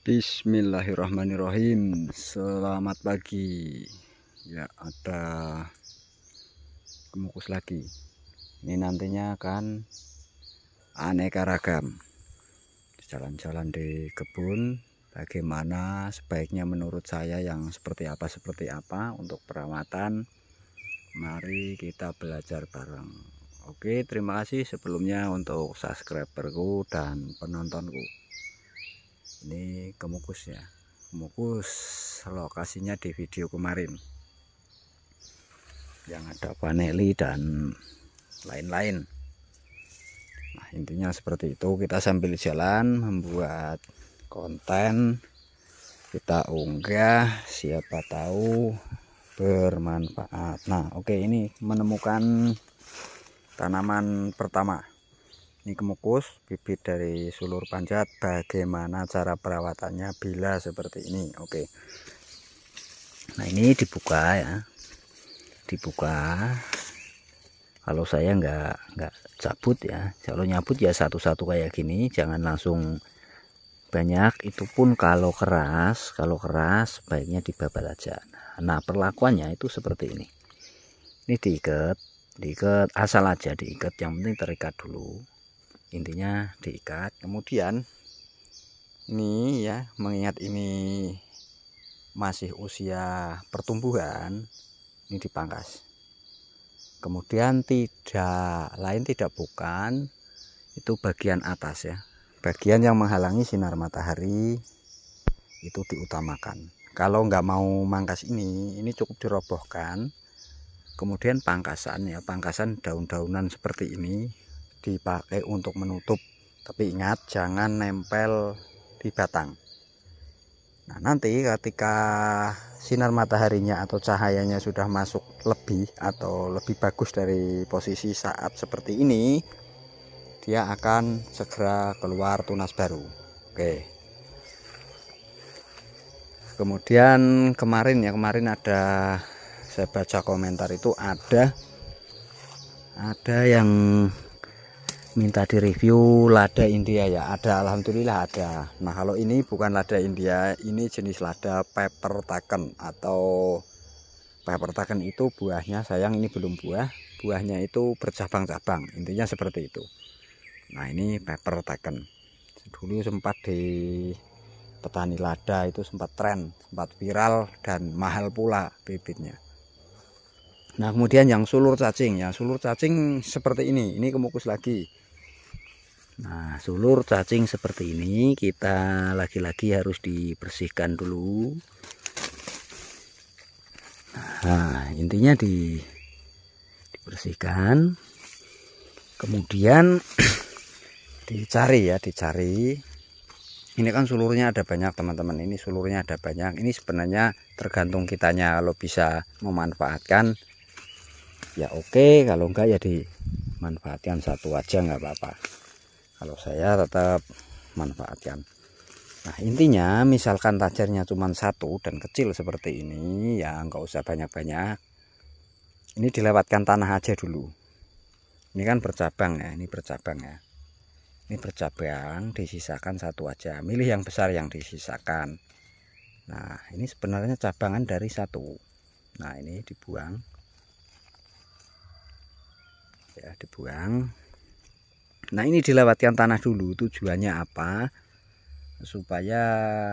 Bismillahirrahmanirrahim. Selamat pagi. Ya, ada kemukus lagi. Ini nantinya akan aneka ragam. Jalan-jalan di kebun, bagaimana sebaiknya menurut saya yang seperti apa untuk perawatan. Mari kita belajar bareng. Oke, terima kasih sebelumnya untuk subscriberku dan penontonku. Ini kemukus ya, kemukus lokasinya di video kemarin yang ada paneli dan lain-lain. Nah, intinya seperti itu. Kita sambil jalan membuat konten, kita unggah, siapa tahu bermanfaat. Nah, oke, ini menemukan tanaman pertama. Ini kemukus, bibit dari sulur panjat. Bagaimana cara perawatannya bila seperti ini? Oke. Nah, ini dibuka ya. Dibuka. Kalau saya nggak cabut ya. Kalau nyabut ya satu-satu kayak gini. Jangan langsung banyak. Itu pun kalau keras baiknya dibabat aja. Nah, perlakuannya itu seperti ini. Ini diikat asal aja diikat. Yang penting terikat dulu. Intinya diikat, kemudian ini ya, mengingat ini masih usia pertumbuhan, ini dipangkas. Kemudian tidak bukan itu bagian atas ya, bagian yang menghalangi sinar matahari itu diutamakan. Kalau nggak mau mangkas ini cukup dirobohkan. Kemudian pangkasan ya, pangkasan daun-daunan seperti ini dipakai untuk menutup, tapi ingat jangan nempel di batang. Nah, nanti ketika sinar mataharinya atau cahayanya sudah masuk lebih atau lebih bagus dari posisi saat seperti ini, dia akan segera keluar tunas baru. Oke. Kemudian kemarin ada, saya baca komentar itu ada yang minta direview lada India ya. Ada, alhamdulillah ada. Nah, kalau ini bukan lada India, ini jenis lada pepper taken. Atau pepper taken itu buahnya, sayang ini belum buahnya itu bercabang-cabang, intinya seperti itu. Nah, ini pepper taken. Dulu sempat di petani lada itu sempat tren, sempat viral dan mahal pula bibitnya. Nah, kemudian yang sulur cacing ya, sulur cacing seperti ini kemukus lagi. Nah, sulur cacing seperti ini kita lagi-lagi harus dibersihkan dulu. Nah, intinya dibersihkan. Kemudian dicari. Ini kan sulurnya ada banyak, teman-teman. Ini sulurnya ada banyak. Ini sebenarnya tergantung kitanya. Kalau bisa memanfaatkan ya oke, kalau enggak ya dimanfaatkan satu aja nggak apa-apa. Kalau saya tetap manfaatkan. Nah, intinya misalkan tajarnya cuma satu dan kecil seperti ini ya nggak usah banyak-banyak. Ini dilewatkan tanah aja dulu. Ini kan bercabang ya, ini bercabang ya. Ini bercabang, disisakan satu aja. Milih yang besar yang disisakan. Nah, ini sebenarnya cabangan dari satu. Nah, ini dibuang. Ya, dibuang. Nah, ini dilewatkan tanah dulu. Tujuannya apa? Supaya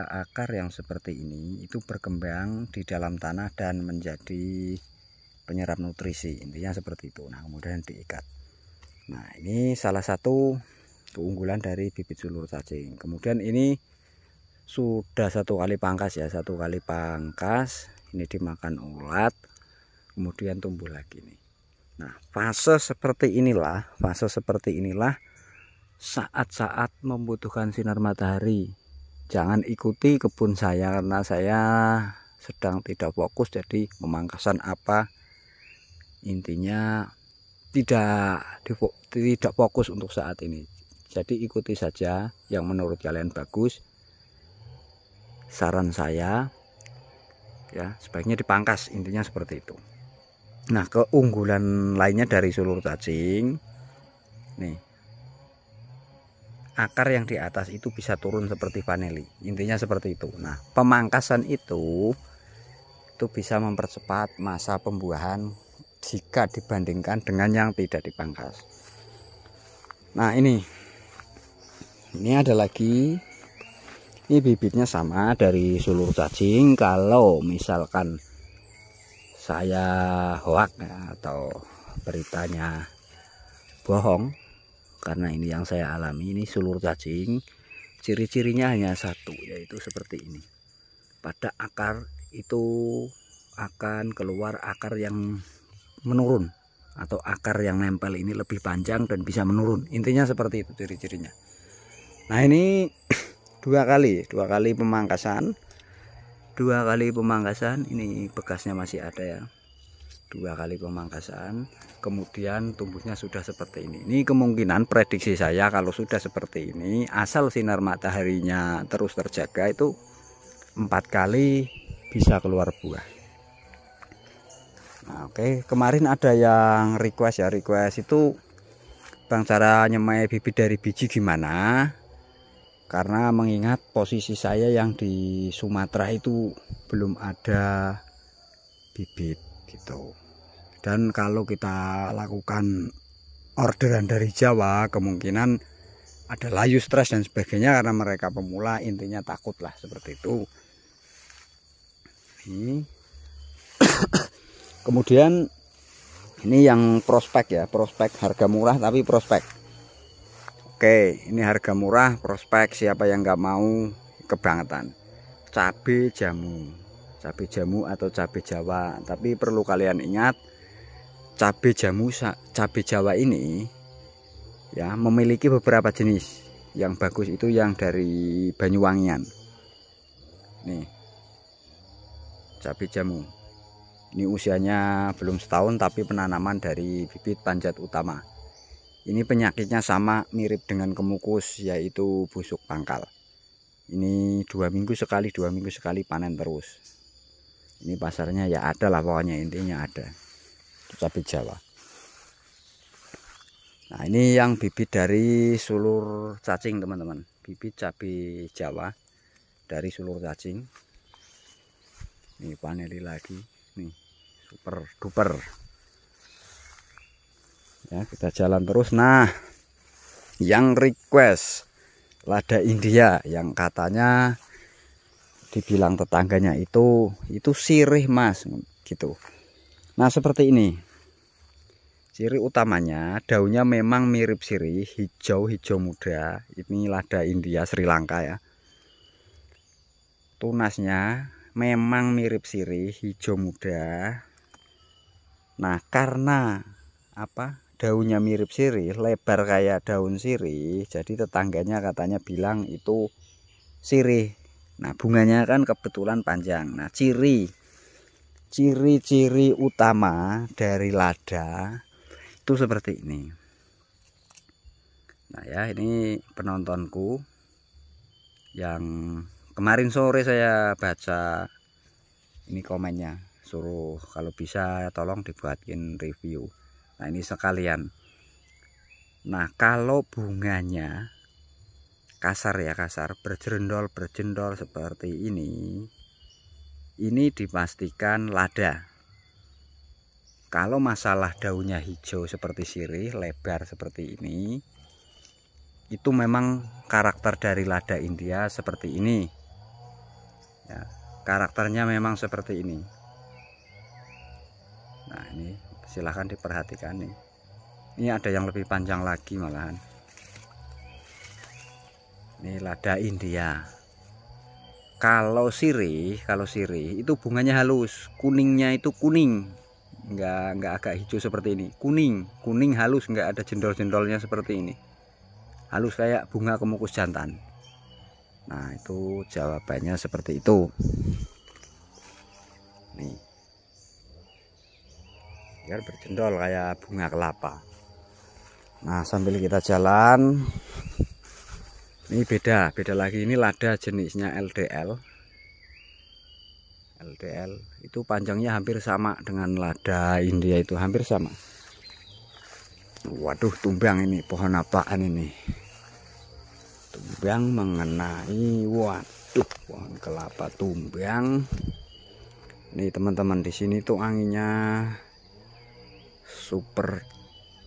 akar yang seperti ini itu berkembang di dalam tanah dan menjadi penyerap nutrisi. Intinya seperti itu. Nah, kemudian diikat. Nah, ini salah satu keunggulan dari bibit sulur cacing. Kemudian ini sudah satu kali pangkas ya, satu kali pangkas. Ini dimakan ulat. Kemudian tumbuh lagi nih. Nah, fase seperti inilah saat-saat membutuhkan sinar matahari. Jangan ikuti kebun saya karena saya sedang tidak fokus, jadi pemangkasan apa intinya tidak fokus untuk saat ini. Jadi ikuti saja yang menurut kalian bagus. Saran saya ya, sebaiknya dipangkas, intinya seperti itu. Nah, keunggulan lainnya dari sulur cacing nih, akar yang di atas itu bisa turun seperti vanili. Intinya seperti itu. Nah, pemangkasan itu bisa mempercepat masa pembuahan jika dibandingkan dengan yang tidak dipangkas. Nah, ini ada lagi. Ini bibitnya sama dari sulur cacing. Kalau misalkan saya hoak ya, atau beritanya bohong, karena ini yang saya alami, ini sulur cacing. Ciri-cirinya hanya satu, yaitu seperti ini. Pada akar itu akan keluar akar yang menurun, atau akar yang nempel ini lebih panjang dan bisa menurun. Intinya seperti itu ciri-cirinya. Nah, ini dua kali pemangkasan. Ini bekasnya masih ada ya. 2 kali pemangkasan, kemudian tumbuhnya sudah seperti ini. Ini kemungkinan prediksi saya kalau sudah seperti ini, asal sinar mataharinya terus terjaga, itu 4 kali bisa keluar buah. Nah, oke. Kemarin ada yang request itu, Bang, cara nyemai bibit dari biji gimana? Karena mengingat posisi saya yang di Sumatera itu belum ada bibit gitu. Dan kalau kita lakukan orderan dari Jawa, kemungkinan ada layu, stres dan sebagainya, karena mereka pemula, intinya takut lah seperti itu. Ini kemudian ini yang prospek ya, prospek harga murah tapi prospek. Oke, ini harga murah prospek, siapa yang nggak mau kebangetan. Cabe jamu atau cabe Jawa. Tapi perlu kalian ingat, cabe Jawa ini ya memiliki beberapa jenis. Yang bagus itu yang dari Banyuwangian. Nih, cabe jamu. Ini usianya belum setahun, tapi penanaman dari bibit Panjat Utama. Ini penyakitnya sama, mirip dengan kemukus, yaitu busuk pangkal. Ini 2 minggu sekali panen terus. Ini pasarnya ya ada lah, pokoknya intinya ada. Cabai Jawa. Nah, ini yang bibit dari sulur cacing, teman-teman. Bibit cabai Jawa dari sulur cacing. Ini paneli lagi. Nih, super duper. Ya, kita jalan terus. Nah, yang request lada India yang katanya dibilang tetangganya itu sirih, Mas, gitu. Nah, seperti ini. Ciri utamanya daunnya memang mirip sirih, hijau muda. Ini lada India Sri Lanka ya. Tunasnya memang mirip sirih, hijau muda. Nah, karena apa? Daunnya mirip sirih, lebar kayak daun sirih, jadi tetangganya katanya bilang itu sirih. Nah, bunganya kan kebetulan panjang. Nah, ciri utama dari lada itu seperti ini. Nah ya, ini penontonku yang kemarin sore saya baca ini komennya, suruh kalau bisa tolong dibuatin review. Nah, ini sekalian. Nah, kalau bunganya kasar ya, berjendol seperti ini dipastikan lada. Kalau masalah daunnya hijau seperti sirih, lebar seperti ini, itu memang karakter dari lada India seperti ini ya, karakternya memang seperti ini. Nah, ini silahkan diperhatikan nih. Ini ada yang lebih panjang lagi malahan. Ini lada India. Kalau sirih itu bunganya halus, kuningnya itu kuning, nggak agak hijau seperti ini, kuning halus, nggak ada jendol-jendolnya seperti ini, halus kayak bunga kemukus jantan. Nah, itu jawabannya seperti itu. Nih, biar berjendol kayak bunga kelapa. Nah, sambil kita jalan, ini beda lagi. Ini lada jenisnya LDL itu panjangnya hampir sama dengan lada India, itu hampir sama. Waduh, tumbang ini, pohon apaan ini? tumbang mengenai, waduh, pohon kelapa tumbang. Nih teman-teman, di sini tuh anginnya super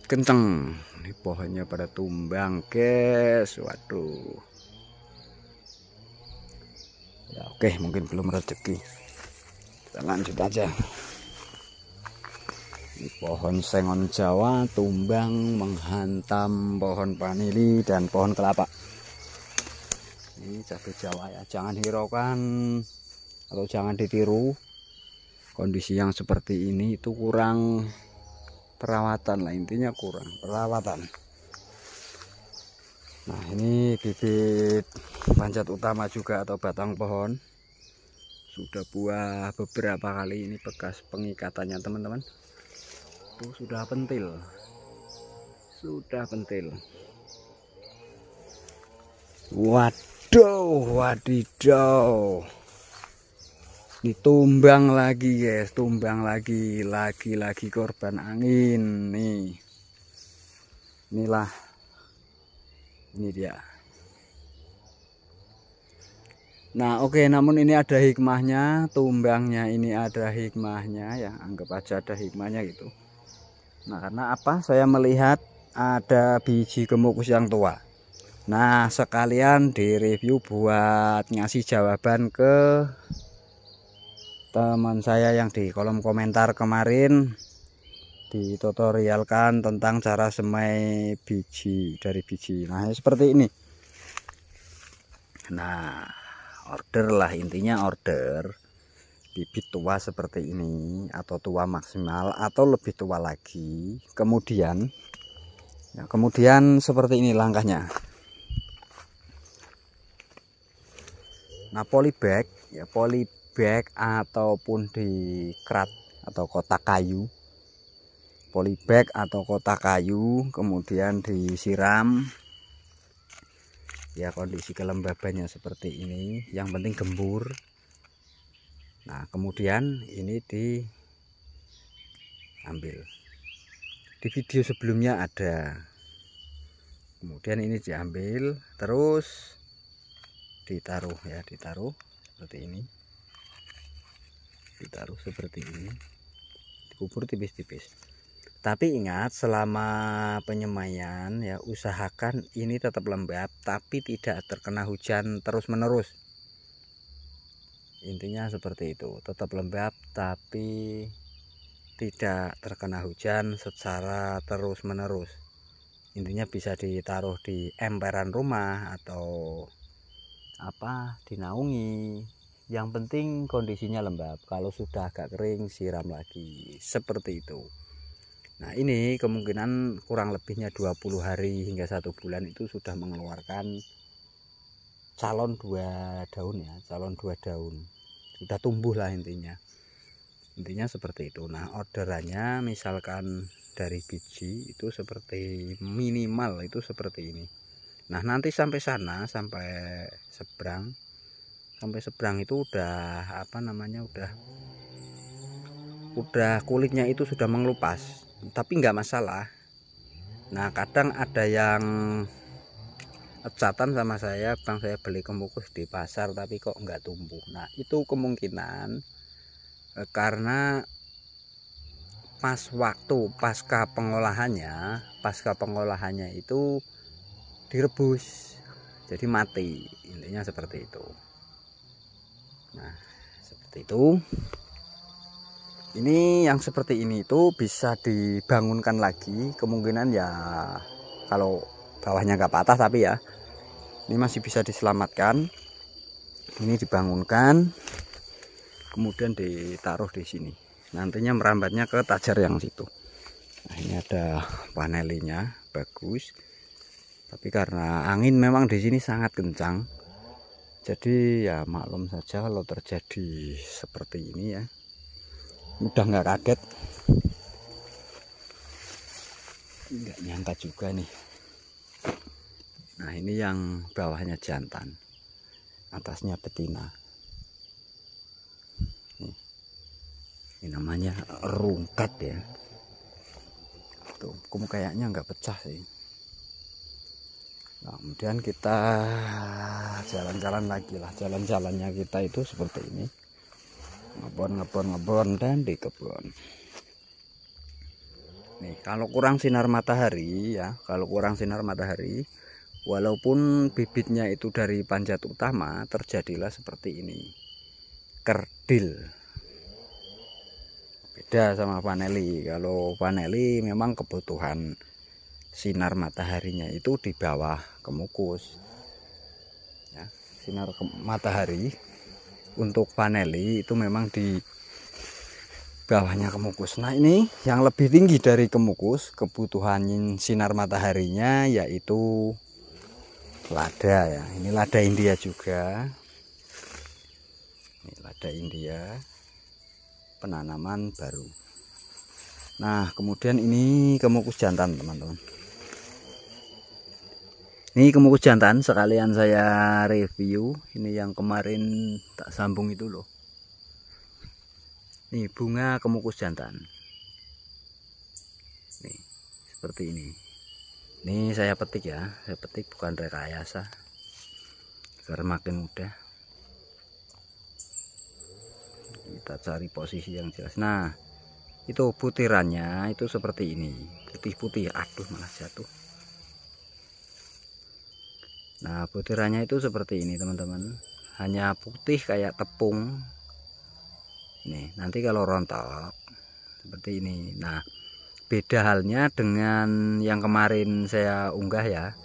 kenceng. Ini pohonnya pada tumbang, guys. Waduh. Ya oke, mungkin belum rezeki. Kita lanjut aja. Ini pohon sengon Jawa tumbang menghantam pohon vanili dan pohon kelapa. Ini cabai Jawa ya, jangan hiraukan atau jangan ditiru. Kondisi yang seperti ini itu kurang perawatan lah, intinya kurang perawatan. Nah ini bibit panjat utama juga atau batang pohon. Sudah buah beberapa kali, ini bekas pengikatannya teman-teman. Tuh sudah pentil. Waduh, wadidaw. Ini tumbang lagi guys, tumbang lagi korban angin nih. Inilah, ini dia. Nah oke, namun ini ada hikmahnya, tumbangnya ini ada hikmahnya ya, anggap aja ada hikmahnya gitu. Nah karena apa? Saya melihat ada biji gemukus yang tua. Nah sekalian direview buat ngasih jawaban ke teman saya yang di kolom komentar kemarin, ditutorialkan tentang cara semai biji dari biji. Nah seperti ini. Nah order lah, intinya order bibit tua seperti ini atau tua maksimal atau lebih tua lagi. Kemudian seperti ini langkahnya. Nah polybag ya, polybag ataupun di krat atau kotak kayu, polybag atau kotak kayu, kemudian disiram ya, kondisi kelembabannya seperti ini, yang penting gembur. Nah kemudian ini diambil, di video sebelumnya ada. Kemudian ini diambil, terus ditaruh ya, ditaruh seperti ini, dikubur tipis-tipis. Tapi ingat, selama penyemaian ya usahakan ini tetap lembab tapi tidak terkena hujan terus-menerus. Intinya seperti itu, tetap lembab tapi tidak terkena hujan secara terus-menerus. Intinya bisa ditaruh di emperan rumah atau apa, dinaungi. Yang penting kondisinya lembab. Kalau sudah agak kering siram lagi, seperti itu. Nah ini kemungkinan kurang lebihnya 20 hari hingga 1 bulan itu sudah mengeluarkan calon 2 daun ya, calon 2 daun. Sudah tumbuh lah intinya seperti itu. Nah orderannya misalkan dari biji itu seperti minimal itu seperti ini. Nah nanti sampai sana, sampai seberang itu udah apa namanya, udah kulitnya itu sudah mengelupas, tapi nggak masalah. Nah kadang ada yang ecatan sama saya, bang saya beli gemukus di pasar tapi kok nggak tumbuh. Nah itu kemungkinan karena pas waktu pasca pengolahannya itu direbus jadi mati, intinya seperti itu. Nah seperti itu. Ini yang seperti ini itu bisa dibangunkan lagi, kemungkinan ya kalau bawahnya nggak patah, tapi ya ini masih bisa diselamatkan. Ini dibangunkan kemudian ditaruh di sini, nantinya merambatnya ke tajar yang situ. Nah ini ada panelinya bagus, tapi karena angin memang di sini sangat kencang, jadi ya maklum saja kalau terjadi seperti ini ya, udah nggak kaget, nggak nyangka juga nih. Nah ini yang bawahnya jantan, atasnya betina. Ini namanya rungkat ya. Tuh kayaknya nggak pecah sih. Nah, kemudian kita jalan-jalan lagi lah. Jalan-jalannya kita itu seperti ini, ngebon dan di kebun. Nih, kalau kurang sinar matahari ya, walaupun bibitnya itu dari panjat utama, terjadilah seperti ini, kerdil. Beda sama vaneli. Kalau vaneli memang kebutuhan sinar mataharinya itu di bawah kemukus ya, sinar matahari untuk vaneli itu memang di bawahnya kemukus. Nah, ini yang lebih tinggi dari kemukus, kebutuhan sinar mataharinya yaitu lada ya. Ini lada India juga. Ini lada India, penanaman baru. Nah, kemudian ini kemukus jantan, teman-teman. Ini kemukus jantan sekalian saya review. Ini yang kemarin tak sambung itu loh. Nih bunga kemukus jantan. Nih seperti ini. Ini saya petik ya, saya petik bukan rekayasa. Agar makin mudah. Kita cari posisi yang jelas. Nah, itu butirannya itu seperti ini, putih-putih. Aduh, malah jatuh. Nah, butirannya itu seperti ini, teman-teman. Hanya putih kayak tepung. Nih, nanti kalau rontok seperti ini. Nah, beda halnya dengan yang kemarin saya unggah ya.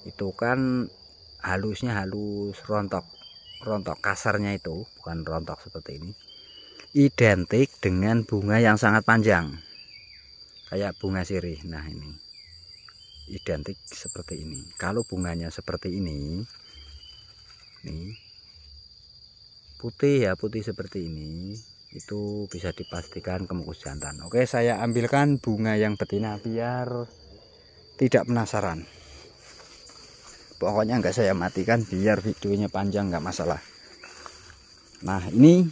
Itu kan halusnya halus, rontok kasarnya itu, bukan rontok seperti ini. Identik dengan bunga yang sangat panjang. Kayak bunga sirih. Nah, ini. Identik seperti ini. Kalau bunganya seperti ini, nih. Putih ya, putih seperti ini, itu bisa dipastikan kemukus jantan. Oke, saya ambilkan bunga yang betina biar tidak penasaran. Pokoknya enggak saya matikan biar videonya panjang, enggak masalah. Nah, ini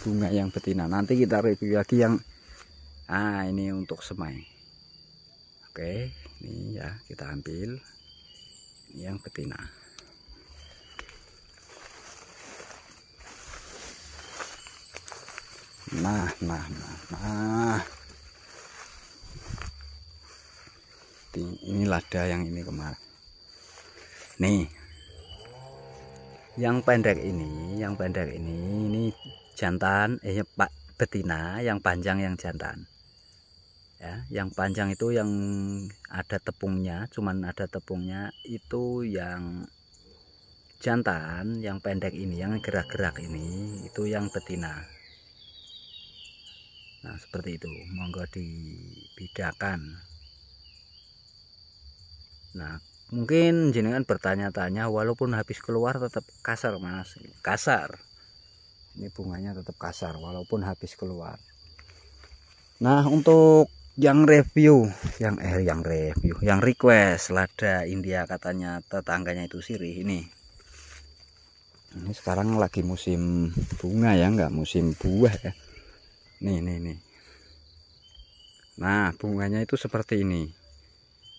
bunga yang betina. Nanti kita review lagi yang ini untuk semai. Oke, ini ya kita ambil ini yang betina. Nah. Ini lada yang ini kemarin. Nih. Yang pendek ini jantan, Pak betina, yang panjang yang jantan. Ya, yang panjang itu yang ada tepungnya, cuman ada tepungnya itu yang jantan, yang pendek ini, yang gerak-gerak ini itu yang betina. Nah, seperti itu, monggo dibedakan. Nah, mungkin jenengan bertanya-tanya, walaupun habis keluar tetap kasar, Mas. Kasar. Ini bunganya tetap kasar walaupun habis keluar. Nah, untuk yang request lada India, katanya tetangganya itu sirih ini. Ini sekarang lagi musim bunga ya, enggak musim buah ya. Nih. Nah, bunganya itu seperti ini.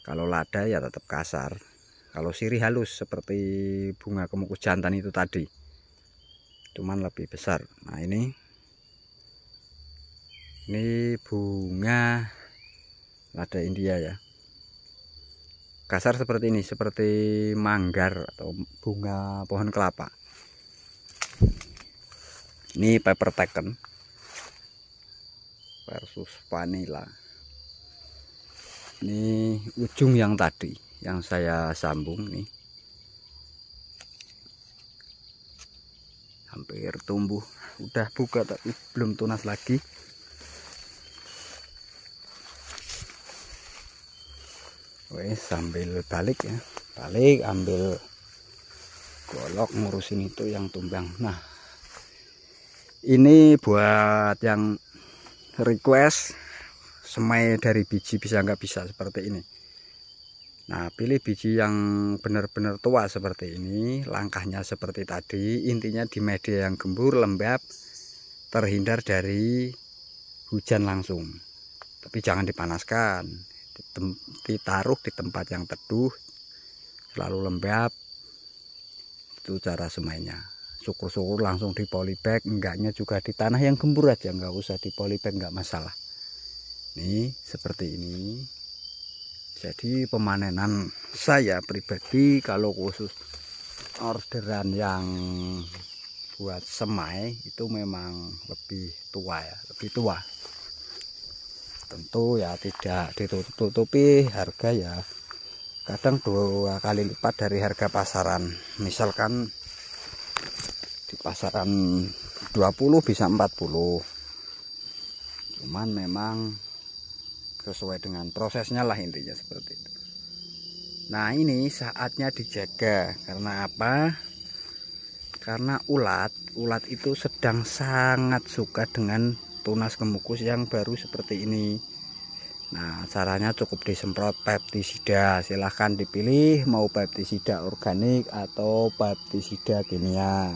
Kalau lada ya tetap kasar. Kalau sirih halus seperti bunga kemukus jantan itu tadi. Cuman lebih besar. Nah, ini bunga lada India ya. Kasar seperti ini, seperti manggar atau bunga pohon kelapa. Ini pepper taken versus vanilla. Ini ujung yang tadi yang saya sambung nih, hampir tumbuh, udah buka tapi belum tunas lagi. Wes, sambil balik ya, ambil golok ngurusin itu yang tumbang. Nah, ini buat yang request semai dari biji bisa nggak bisa seperti ini. Nah, pilih biji yang benar-benar tua seperti ini. Langkahnya seperti tadi, intinya di media yang gembur, lembab, terhindar dari hujan langsung. Tapi jangan dipanaskan, ditaruh di tempat yang teduh selalu lembab. Itu cara semainya. Syukur-syukur langsung di polybag, enggaknya juga di tanah yang gembur aja, enggak usah di polybag, enggak masalah. Nih seperti ini. Jadi pemanenan saya pribadi kalau khusus orderan yang buat semai itu memang lebih tua ya, lebih tua. Tentu ya tidak ditutupi harga ya, kadang 2 kali lipat dari harga pasaran. Misalkan di pasaran 20 bisa 40, cuman memang sesuai dengan prosesnya lah, intinya seperti itu. Nah ini saatnya dijaga, karena apa? Karena ulat itu sedang sangat suka dengan tunas kemukus yang baru seperti ini. Nah caranya cukup disemprot pestisida, silahkan dipilih mau pestisida organik atau pestisida kimia.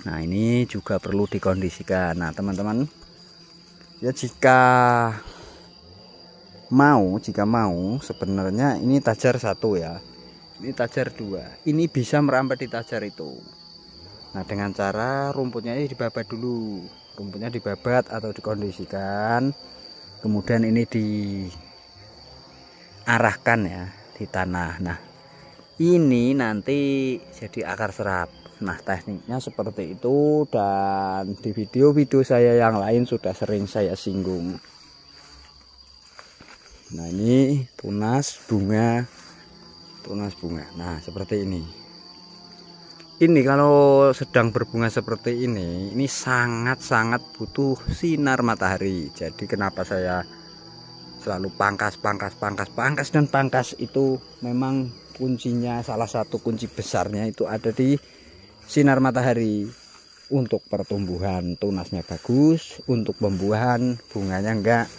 Nah ini juga perlu dikondisikan. Nah teman-teman ya, jika mau sebenarnya ini tajar 1 ya, ini tajar 2, ini bisa merambat di tajar itu. Nah dengan cara rumputnya ini dibabat dulu, rumputnya dibabat atau dikondisikan, kemudian ini diarahkan ya di tanah. Nah ini nanti jadi akar serap. Nah tekniknya seperti itu, dan di video-video saya yang lain sudah sering saya singgung. Nah ini tunas bunga. Nah seperti ini. Ini kalau sedang berbunga seperti ini sangat-sangat butuh sinar matahari. Jadi kenapa saya selalu pangkas dan pangkas itu memang kuncinya, salah satu kunci besarnya itu ada di sinar matahari. Untuk pertumbuhan tunasnya bagus, untuk pembuahan bunganya enggak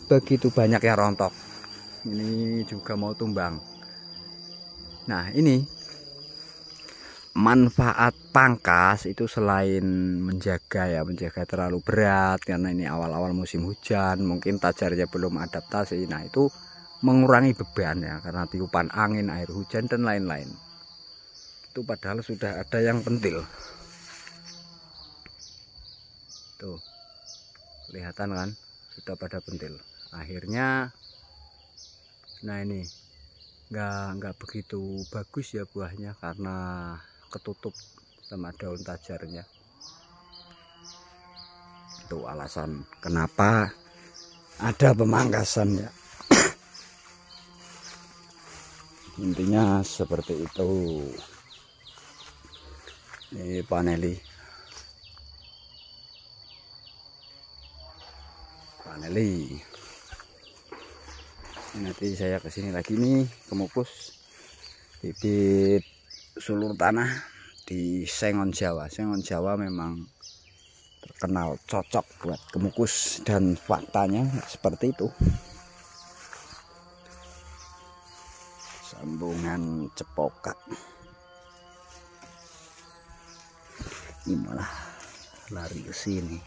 begitu banyak yang rontok. Ini juga mau tumbang. Nah ini manfaat pangkas itu selain menjaga terlalu berat, karena ini awal-awal musim hujan, mungkin tajarnya belum adaptasi. Nah itu mengurangi beban ya, karena tiupan angin, air hujan dan lain-lain. Itu padahal sudah ada yang pentil. Tuh kelihatan kan, sudah pada pentil. Akhirnya nah ini nggak begitu bagus ya buahnya, karena ketutup sama daun tajarnya. Itu alasan kenapa ada pemangkasan ya. Intinya seperti itu. Ini paneli nanti saya kesini lagi nih, kemukus bibit sulur tanah di Sengon Jawa. Sengon Jawa memang terkenal cocok buat kemukus, dan faktanya seperti itu. Sambungan cepokat ini malah lari ke sini.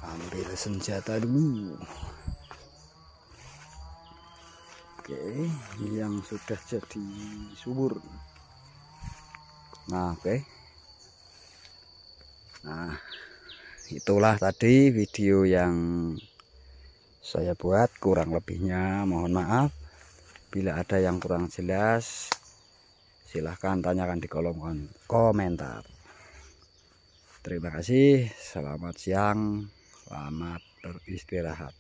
Ambil senjata dulu. Oke, yang sudah jadi subur. Nah oke, nah itulah tadi video yang saya buat. Kurang lebihnya mohon maaf. Bila ada yang kurang jelas, silahkan tanyakan di kolom komentar. Terima kasih, selamat siang, selamat beristirahat.